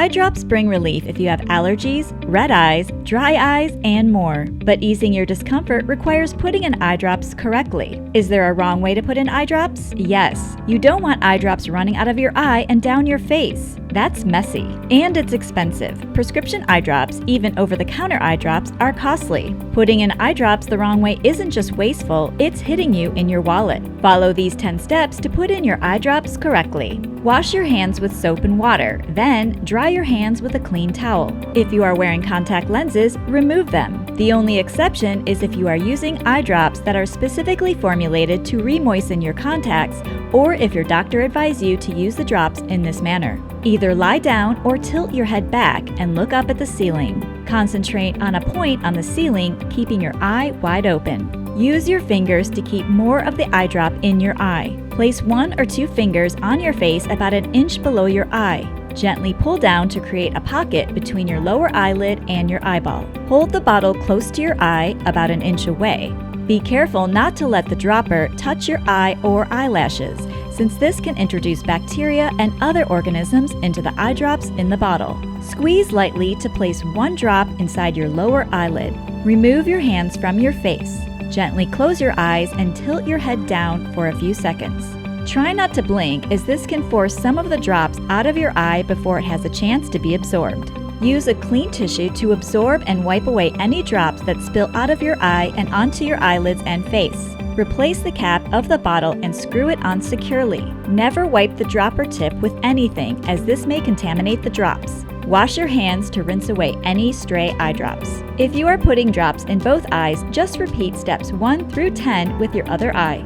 Eye drops bring relief if you have allergies, red eyes, dry eyes, and more. But easing your discomfort requires putting in eye drops correctly. Is there a wrong way to put in eye drops? Yes. You don't want eye drops running out of your eye and down your face. That's messy. And it's expensive. Prescription eye drops, even over-the-counter eye drops, are costly. Putting in eye drops the wrong way isn't just wasteful, it's hitting you in your wallet. Follow these 10 steps to put in your eye drops correctly. Wash your hands with soap and water, then dry your hands with a clean towel. If you are wearing contact lenses, remove them. The only exception is if you are using eye drops that are specifically formulated to re-moisten your contacts, or if your doctor advised you to use the drops in this manner. Either lie down or tilt your head back and look up at the ceiling. Concentrate on a point on the ceiling, keeping your eye wide open. Use your fingers to keep more of the eye drop in your eye. Place 1 or 2 fingers on your face about an inch below your eye. Gently pull down to create a pocket between your lower eyelid and your eyeball. Hold the bottle close to your eye, about an inch away. Be careful not to let the dropper touch your eye or eyelashes, since this can introduce bacteria and other organisms into the eye drops in the bottle. Squeeze lightly to place 1 drop inside your lower eyelid. Remove your hands from your face. Gently close your eyes and tilt your head down for a few seconds. Try not to blink, as this can force some of the drops out of your eye before it has a chance to be absorbed. Use a clean tissue to absorb and wipe away any drops that spill out of your eye and onto your eyelids and face. Replace the cap of the bottle and screw it on securely. Never wipe the dropper tip with anything, as this may contaminate the drops. Wash your hands to rinse away any stray eye drops. If you are putting drops in both eyes, just repeat steps 1 through 10 with your other eye.